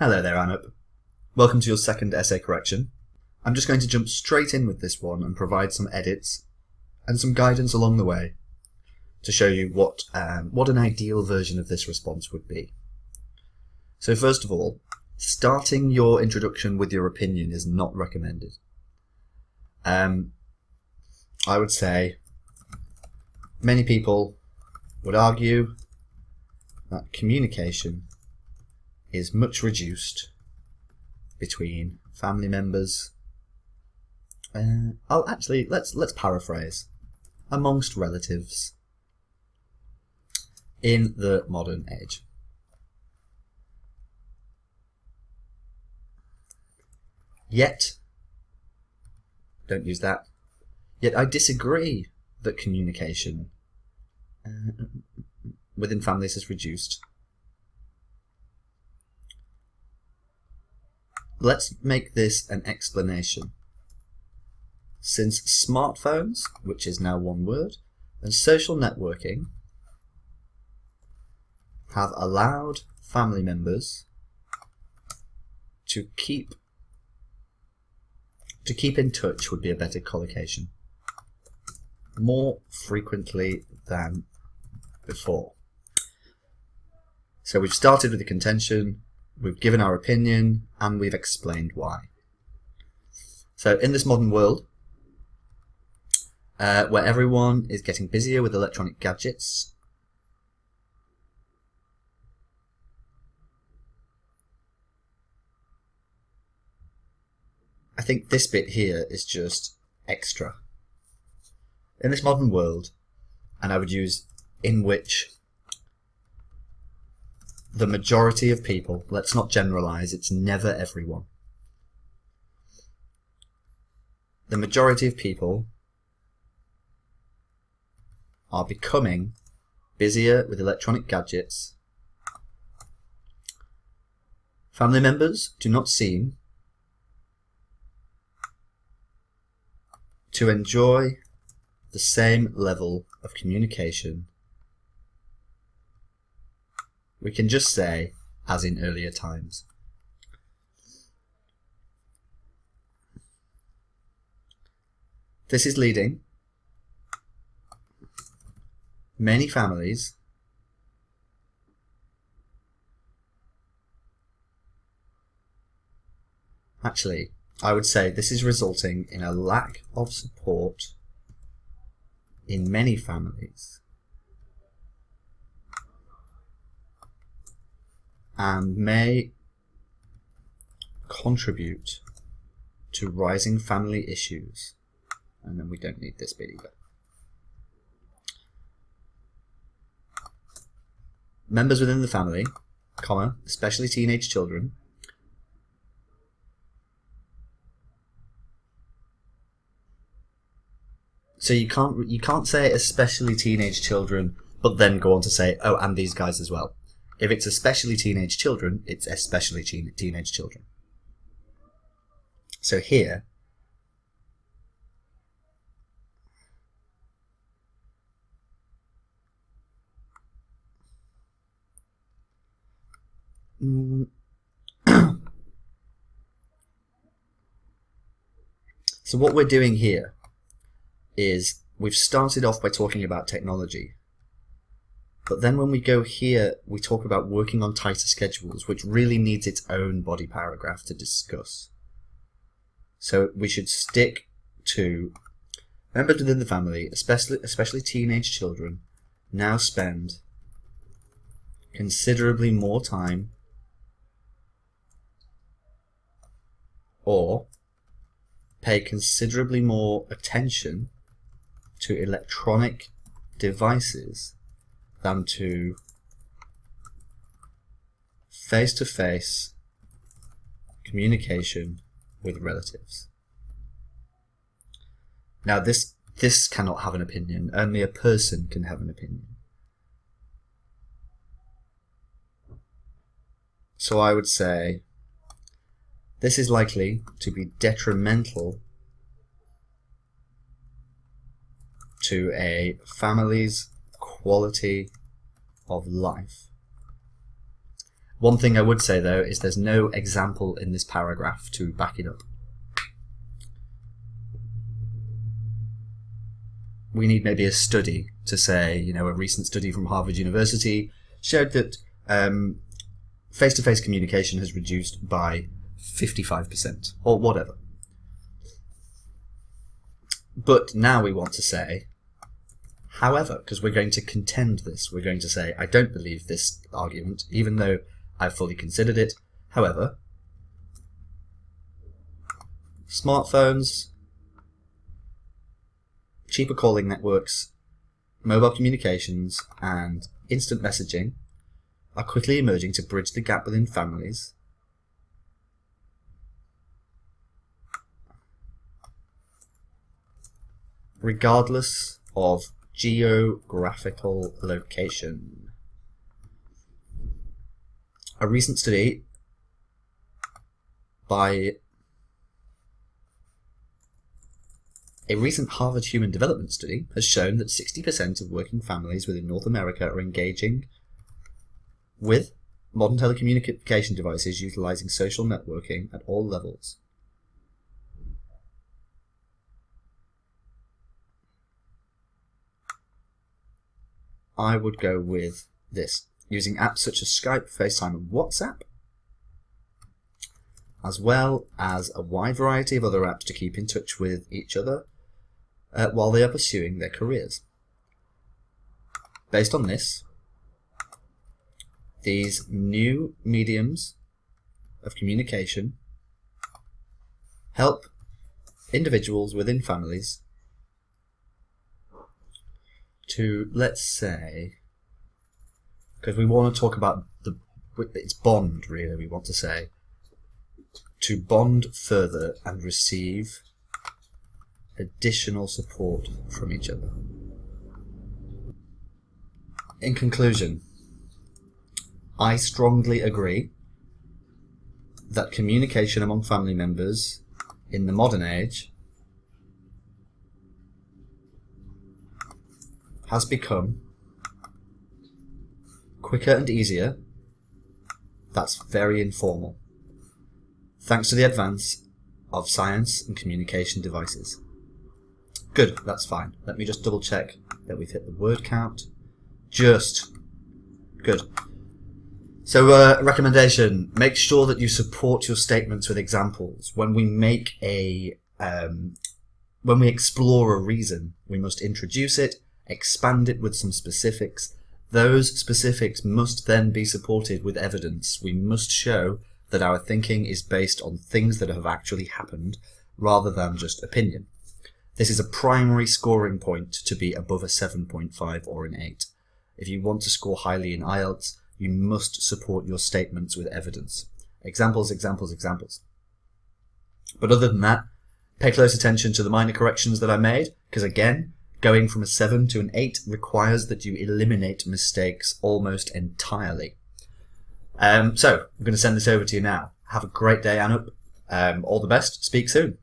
Hello there, Anup. Welcome to your second essay correction. I'm just going to jump straight in with this one and provide some edits and some guidance along the way to show you what an ideal version of this response would be. So first of all, starting your introduction with your opinion is not recommended. I would say many people would argue that communication is much reduced between family members. Let's paraphrase. Amongst relatives in the modern age. Yet, don't use that. Yet I disagree that communication within families is reduced. Let's make this an explanation. Since smartphones, which is now one word, and social networking have allowed family members to keep in touch would be a better collocation, more frequently than before. So we've started with the contention, we've given our opinion, and we've explained why. So in this modern world, where everyone is getting busier with electronic gadgets, I think this bit here is just extra. In this modern world, and I would use in which the majority of people, let's not generalize, it's never everyone. The majority of people are becoming busier with electronic gadgets. Family members do not seem to enjoy the same level of communication. We can just say, as in earlier times. This is leading many families I would say this is resulting in a lack of support in many families and may contribute to rising family issues. And then we don't need this bit either. Members within the family, comma, especially teenage children, so you can't say especially teenage children, but then go on to say, oh, and these guys as well. If it's especially teenage children, it's especially teenage children. So here, so what we're doing here is we've started off by talking about technology, but then when we go here we talk about working on tighter schedules, which really needs its own body paragraph to discuss. So we should stick to members within the family, especially teenage children, now spend considerably more time or pay considerably more attention to electronic devices than to face-to-face communication with relatives. Now this cannot have an opinion, only a person can have an opinion. So I would say this is likely to be detrimental to a family's quality of life. One thing I would say though is there's no example in this paragraph to back it up. We need maybe a study to say, you know, a recent study from Harvard University showed that face-to-face communication has reduced by 55% or whatever. But now we want to say, however, because we're going to contend this, we're going to say, I don't believe this argument, even though I've fully considered it. However, smartphones, cheaper calling networks, mobile communications, and instant messaging are quickly emerging to bridge the gap within families. Regardless of geographical location. A recent study by a recent Harvard Human Development study has shown that 60% of working families within North America are engaging with modern telecommunication devices utilizing social networking at all levels. I would go with this, using apps such as Skype, FaceTime and WhatsApp, as well as a wide variety of other apps to keep in touch with each other while they are pursuing their careers. Based on this, these new mediums of communication help individuals within families to, let's say, because we want to talk about it's bond really, we want to say, to bond further and receive additional support from each other. In conclusion, I strongly agree that communication among family members in the modern age has become quicker and easier. That's very informal, thanks to the advance of science and communication devices. Good, that's fine. Let me just double check that we've hit the word count. Just. Good. So, recommendation, make sure that you support your statements with examples. When we make when we explore a reason, we must introduce it, expand it with some specifics. Those specifics must then be supported with evidence. We must show that our thinking is based on things that have actually happened, rather than just opinion. This is a primary scoring point to be above a 7.5 or an 8. If you want to score highly in IELTS, you must support your statements with evidence. Examples, examples, examples. But other than that, pay close attention to the minor corrections that I made, because again, going from a 7 to an 8 requires that you eliminate mistakes almost entirely. So, I'm going to send this over to you now. Have a great day, Anup. All the best. Speak soon.